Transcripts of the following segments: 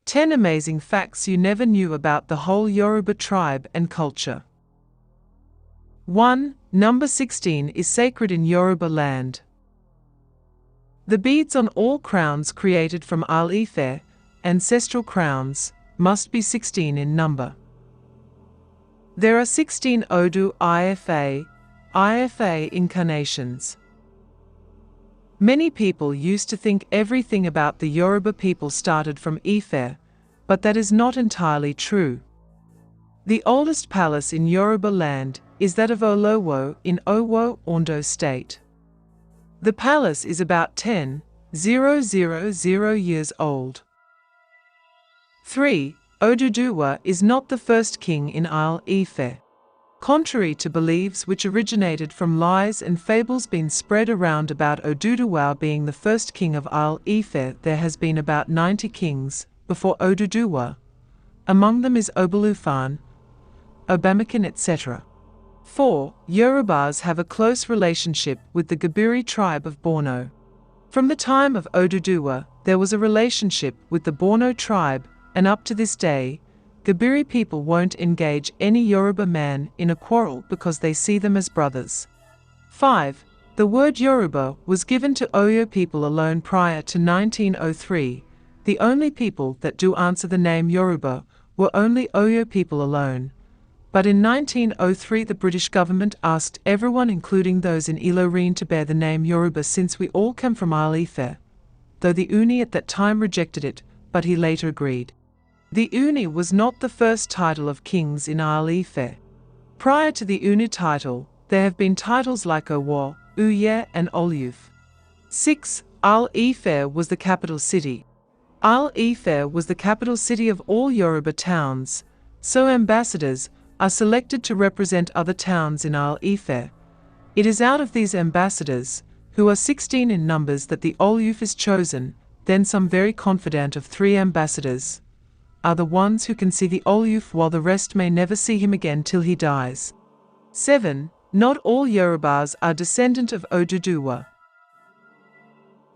10 amazing facts you never knew about the whole Yoruba tribe and culture. 1. Number 16 is sacred in Yoruba land. The beads on all crowns created from Al-Ife, ancestral crowns, must be 16 in number. There are 16 Odu IFA incarnations. Many people used to think everything about the Yoruba people started from Ife, but that is not entirely true. The oldest palace in Yoruba land is that of Olowo in Owo, Ondo State. The palace is about 10,000 years old. 3. Oduduwa is not the first king in Al-Ife. Contrary to beliefs which originated from lies and fables being spread around about Oduduwa being the first king of Al-Ife, there has been about 90 kings before Oduduwa. Among them is Obalufan, Obamakan, etc. 4. Yorubas have a close relationship with the Gabiri tribe of Borno. From the time of Oduduwa, there was a relationship with the Borno tribe, and up to this day, Gabiri people won't engage any Yoruba man in a quarrel because they see them as brothers. 5. The word Yoruba was given to Oyo people alone prior to 1903. The only people that do answer the name Yoruba were only Oyo people alone. But in 1903 the British government asked everyone, including those in Ilorin, to bear the name Yoruba since we all come from Al-Ife, though the Uni at that time rejected it, but he later agreed. The Uni was not the first title of kings in Al-Ife. Prior to the Uni title, there have been titles like Owo, Uye, and Olyuf. 6. Al-Ife was the capital city. Al-Ife was the capital city of all Yoruba towns, so ambassadors are selected to represent other towns in Al-Ife. It is out of these ambassadors, who are 16 in numbers, that the Olyuf is chosen. Then some very confident of 3 ambassadors are the ones who can see the Olyuf, while the rest may never see him again till he dies. 7. Not all Yorubas are descendant of Oduduwa.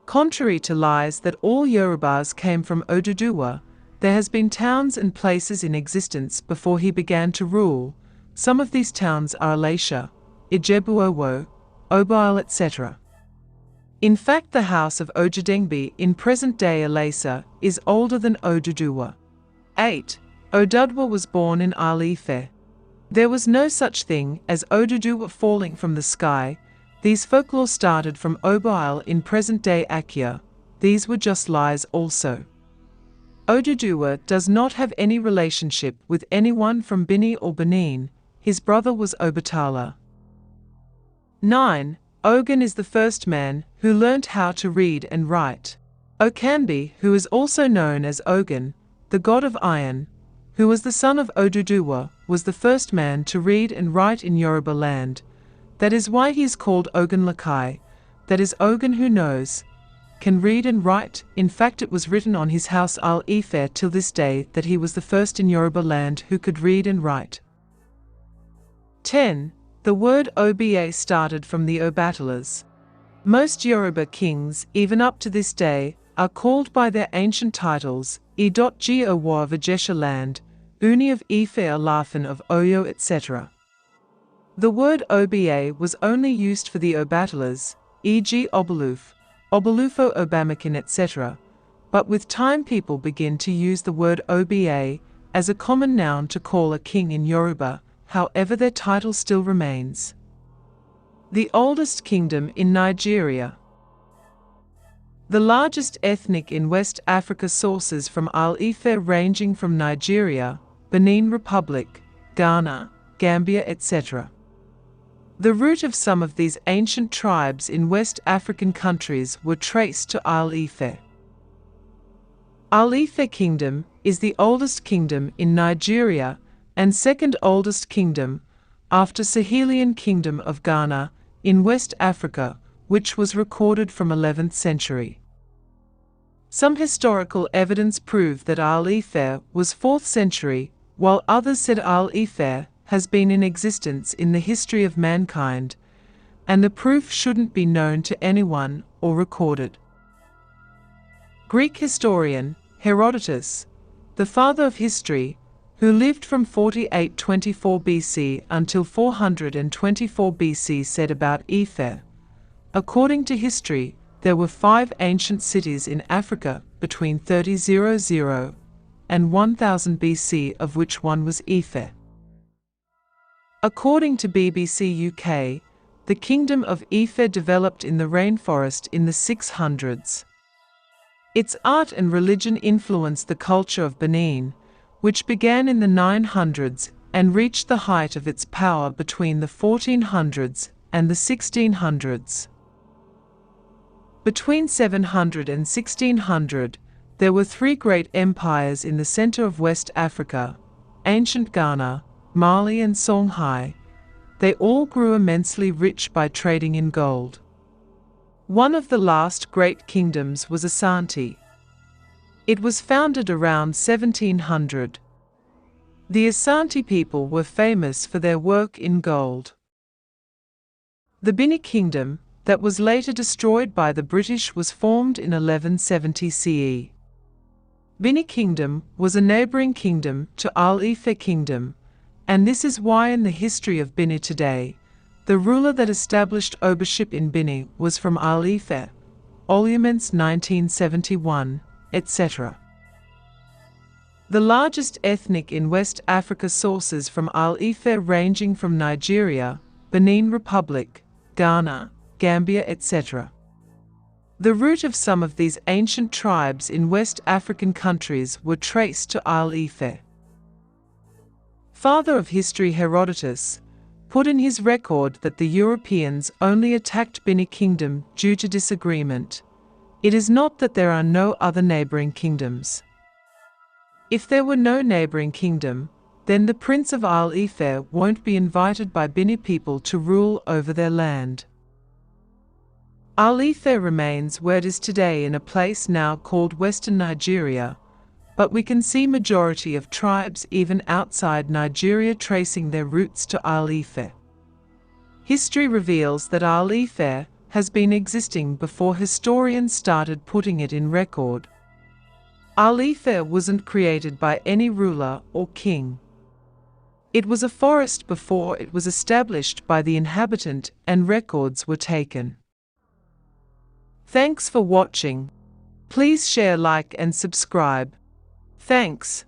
Contrary to lies that all Yorubas came from Oduduwa, there has been towns and places in existence before he began to rule. Some of these towns are Elisha, Ijebu-Owo, Obaile, etc. In fact, the house of Ojidengbi in present-day Elasa is older than Oduduwa. 8. Odudwa was born in Al-Ife. There was no such thing as Oduduwa falling from the sky. These folklore started from Obaile in present-day Akia. These were just lies also. Oduduwa does not have any relationship with anyone from Bini or Benin. His brother was Obatala. 9. Ogun is the first man who learnt how to read and write. Okanbi, who is also known as Ogun, the god of iron, who was the son of Oduduwa, was the first man to read and write in Yoruba land. That is why he is called Ogun Lakai, that is Ogun who knows, can read and write. In fact, it was written on his house Al-Ife till this day that he was the first in Yoruba land who could read and write. 10. The word Oba started from the Obatalas. Most Yoruba kings, even up to this day, are called by their ancient titles, Owo of Ijesha land, Uni of Ife, Alafin of Oyo, etc. The word Oba was only used for the Obatalas, e.g. Obaluf, Obalufo, Obamakan, etc. But with time people begin to use the word Oba as a common noun to call a king in Yoruba. However, their title still remains. The oldest kingdom in Nigeria. The largest ethnic in West Africa, sources from Al-Ife ranging from Nigeria, Benin Republic, Ghana, Gambia, etc. The root of some of these ancient tribes in West African countries were traced to Al-Ife. Al-Ife Kingdom is the oldest kingdom in Nigeria and second oldest kingdom, after Sahelian Kingdom of Ghana, in West Africa, which was recorded from 11th century. Some historical evidence proved that Al-Ife was 4th century, while others said Al-Ife has been in existence in the history of mankind, and the proof shouldn't be known to anyone or recorded. Greek historian Herodotus the father of history, who lived from 4824 BC until 424 BC, said about Ife, according to history, there were 5 ancient cities in Africa between 3000 and 1000 BC, of which one was Ife. According to BBC UK, the Kingdom of Ife developed in the rainforest in the 600s. Its art and religion influenced the culture of Benin, which began in the 900s and reached the height of its power between the 1400s and the 1600s. Between 700 and 1600, there were 3 great empires in the center of West Africa, ancient Ghana, Mali and Songhai. They all grew immensely rich by trading in gold. One of the last great kingdoms was Asante. It was founded around 1700. The Asante people were famous for their work in gold. The Bini Kingdom, that was later destroyed by the British, was formed in 1170 CE. Bini Kingdom was a neighboring kingdom to Al-Ife Kingdom, and this is why in the history of Bini today, the ruler that established ownership in Bini was from Al-Ife, Olumens 1971, etc. The largest ethnic in West Africa sources from Al-Ife ranging from Nigeria, Benin Republic, Ghana, Gambia, etc. The root of some of these ancient tribes in West African countries were traced to Al-Ife. Father of history Herodotus put in his record that the Europeans only attacked Bini Kingdom due to disagreement. It is not that there are no other neighboring kingdoms. If there were no neighboring kingdom, then the Prince of Al-Ife won't be invited by Bini people to rule over their land. Al-Ife remains where it is today in a place now called Western Nigeria, but we can see majority of tribes even outside Nigeria tracing their roots to Al-Ife. History reveals that Al-Ife has been existing before historians started putting it in record. Al-Ife wasn't created by any ruler or king. It was a forest before it was established by the inhabitant and records were taken. Thanks for watching. Please share, like and subscribe. Thanks.